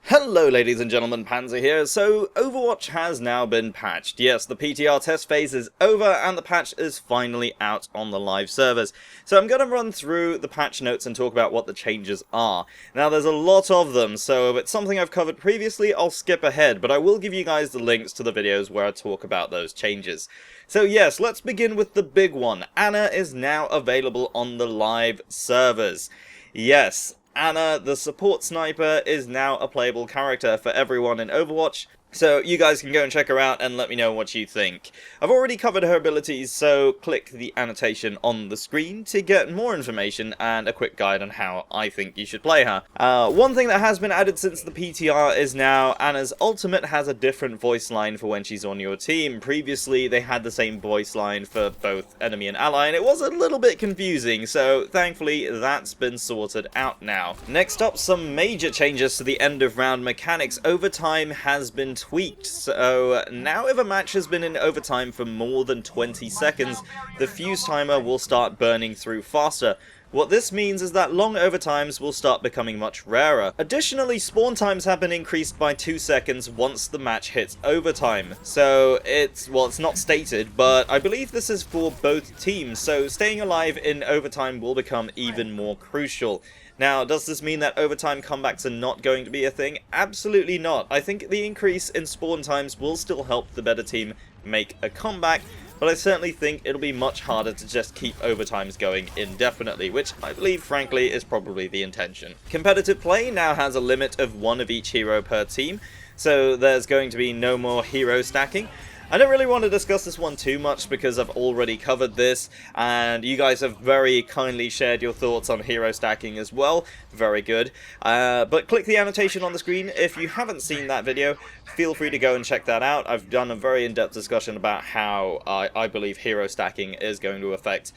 Hello ladies and gentlemen, Panzer here. So, Overwatch has now been patched. Yes, the PTR test phase is over and the patch is finally out on the live servers. So I'm going to run through the patch notes and talk about what the changes are. Now there's a lot of them, so if it's something I've covered previously, I'll skip ahead, but I will give you guys the links to the videos where I talk about those changes. So yes, let's begin with the big one. Ana is now available on the live servers. Yes, Ana, the support sniper, is now a playable character for everyone in Overwatch, so you guys can go and check her out and let me know what you think. I've already covered her abilities, so click the annotation on the screen to get more information and a quick guide on how I think you should play her. One thing that has been added since the PTR is now Ana's ultimate has a different voice line for when she's on your team. Previously, they had the same voice line for both enemy and ally, and it was a little bit confusing, so thankfully that's been sorted out now. Next up, some major changes to the end of round mechanics. Overtime has been tweaked, so now if a match has been in overtime for more than 20 seconds, the fuse timer will start burning through faster. What this means is that long overtimes will start becoming much rarer. Additionally, spawn times have been increased by 2 seconds once the match hits overtime. So it's not stated, but I believe this is for both teams, so staying alive in overtime will become even more crucial. Now, does this mean that overtime comebacks are not going to be a thing? Absolutely not. I think the increase in spawn times will still help the better team make a comeback, but I certainly think it'll be much harder to just keep overtimes going indefinitely, which I believe, frankly, is probably the intention. Competitive play now has a limit of one of each hero per team, so there's going to be no more hero stacking. I don't really want to discuss this one too much because I've already covered this, and you guys have very kindly shared your thoughts on hero stacking as well. Very good. But click the annotation on the screen if you haven't seen that video. Feel free to go and check that out. I've done a very in-depth discussion about how I believe hero stacking is going to affect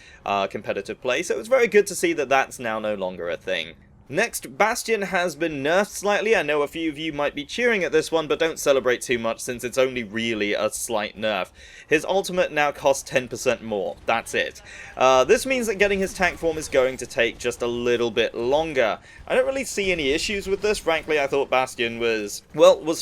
competitive play, so it's very good to see that that's now no longer a thing. Next, Bastion has been nerfed slightly. I know a few of you might be cheering at this one, but don't celebrate too much since it's only really a slight nerf. His ultimate now costs 10% more. That's it. This means that getting his tank form is going to take just a little bit longer. I don't really see any issues with this. Frankly, I thought Bastion was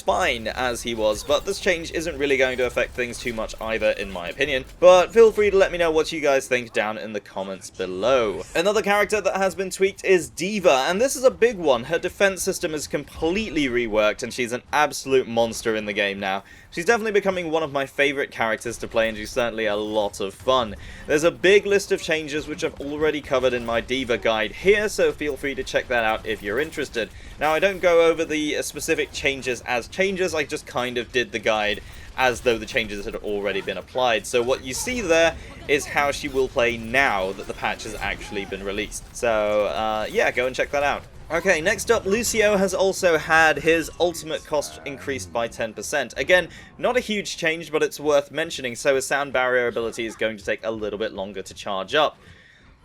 fine as he was, but this change isn't really going to affect things too much either, in my opinion. But feel free to let me know what you guys think down in the comments below. Another character that has been tweaked is Deva, and this is a big one. Her defense system is completely reworked, and she's an absolute monster in the game now. She's definitely becoming one of my favorite characters to play, and she's certainly a lot of fun. There's a big list of changes which I've already covered in my Deva guide here, so feel free to check that out if you're interested. Now, I don't go over the specific changes as changes, I just kind of did the guide as though the changes had already been applied. So what you see there is how she will play now that the patch has actually been released. So, yeah, go and check that out. Okay, next up, Lucio has also had his ultimate cost increased by 10%. Again, not a huge change, but it's worth mentioning, so his sound barrier ability is going to take a little bit longer to charge up.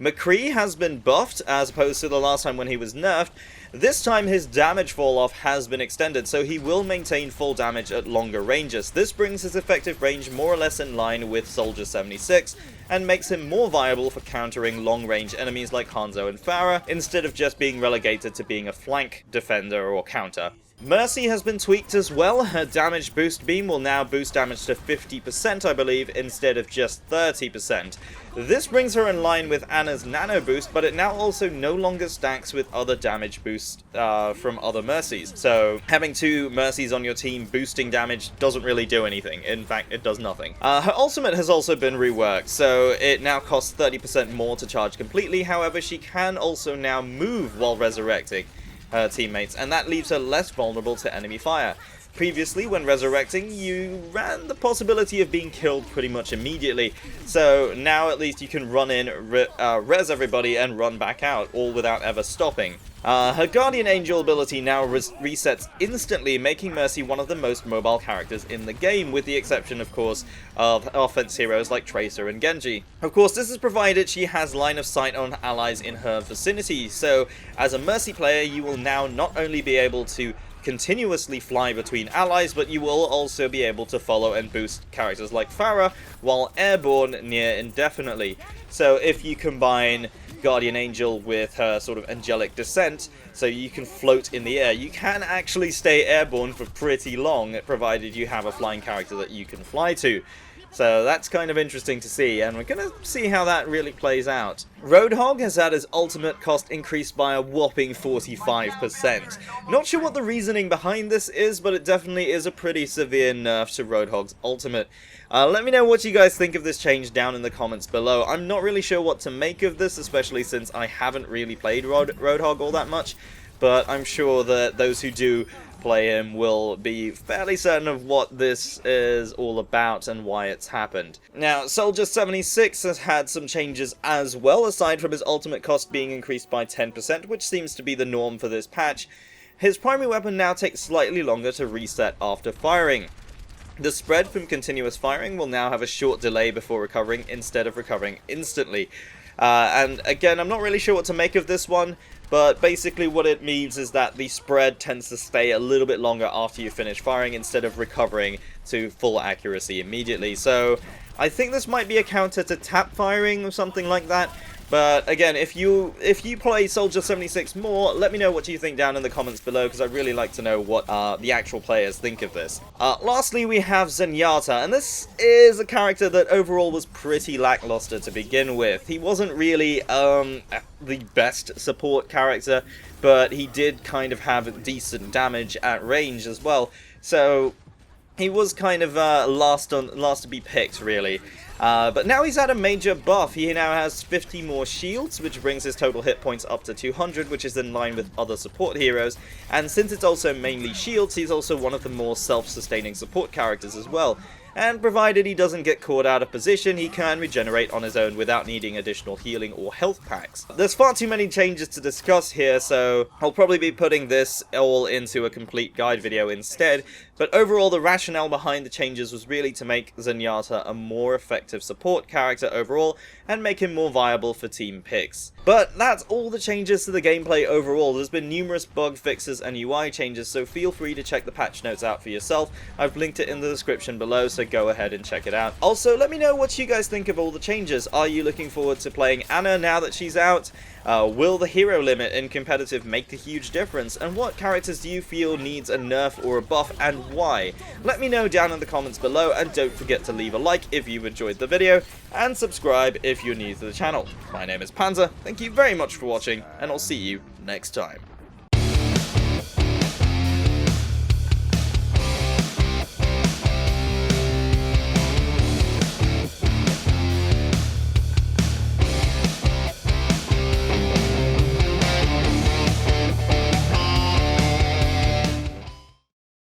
McCree has been buffed, as opposed to the last time when he was nerfed. This time his damage fall-off has been extended, so he will maintain full damage at longer ranges. This brings his effective range more or less in line with Soldier 76, and makes him more viable for countering long-range enemies like Hanzo and Pharah, instead of just being relegated to being a flank defender or counter. Mercy has been tweaked as well. Her damage boost beam will now boost damage to 50%, I believe, instead of just 30%. This brings her in line with Ana's nano boost, but it now also no longer stacks with other damage boosts from other Mercies. So having two Mercies on your team boosting damage doesn't really do anything. In fact, it does nothing. Her ultimate has also been reworked, so it now costs 30% more to charge completely. However, she can also now move while resurrecting her teammates, and that leaves her less vulnerable to enemy fire. Previously, when resurrecting, you ran the possibility of being killed pretty much immediately, so now at least you can run in, res everybody, and run back out, all without ever stopping. Her Guardian Angel ability now resets instantly, making Mercy one of the most mobile characters in the game, with the exception, of course, of offense heroes like Tracer and Genji. Of course, this is provided she has line of sight on allies in her vicinity, so as a Mercy player, you will now not only be able to continuously fly between allies, but you will also be able to follow and boost characters like Pharah while airborne near indefinitely. So if you combine Guardian Angel with her sort of angelic descent, so you can float in the air. You can actually stay airborne for pretty long, provided you have a flying character that you can fly to. So that's kind of interesting to see, and we're going to see how that really plays out. Roadhog has had his ultimate cost increased by a whopping 45%. Not sure what the reasoning behind this is, but it definitely is a pretty severe nerf to Roadhog's ultimate. Let me know what you guys think of this change down in the comments below. I'm not really sure what to make of this, especially since I haven't really played Roadhog all that much, but I'm sure that those who do play him will be fairly certain of what this is all about and why it's happened. Now, Soldier76 has had some changes as well, aside from his ultimate cost being increased by 10%, which seems to be the norm for this patch. His primary weapon now takes slightly longer to reset after firing. The spread from continuous firing will now have a short delay before recovering instead of recovering instantly. And again, I'm not really sure what to make of this one, but basically what it means is that the spread tends to stay a little bit longer after you finish firing instead of recovering to full accuracy immediately. So I think this might be a counter to tap firing or something like that. But again, if you play Soldier 76 more, let me know what you think down in the comments below, because I'd really like to know what the actual players think of this. Lastly, we have Zenyatta, and this is a character that overall was pretty lackluster to begin with. He wasn't really the best support character, but he did kind of have decent damage at range as well. So he was kind of last to be picked, really. But now he's had a major buff. He now has 50 more shields, which brings his total hit points up to 200, which is in line with other support heroes. And since it's also mainly shields, he's also one of the more self-sustaining support characters as well. And provided he doesn't get caught out of position, he can regenerate on his own without needing additional healing or health packs. There's far too many changes to discuss here, so I'll probably be putting this all into a complete guide video instead. But overall, the rationale behind the changes was really to make Zenyatta a more effective support character overall, and make him more viable for team picks. But that's all the changes to the gameplay overall. There's been numerous bug fixes and UI changes, so feel free to check the patch notes out for yourself. I've linked it in the description below, so go ahead and check it out. Also, let me know what you guys think of all the changes. Are you looking forward to playing Ana now that she's out? Will the hero limit in competitive make a huge difference? And what characters do you feel needs a nerf or a buff, and why? Let me know down in the comments below, and don't forget to leave a like if you enjoyed the video, and subscribe if you're new to the channel. My name is Panzer, thank you very much for watching, and I'll see you next time.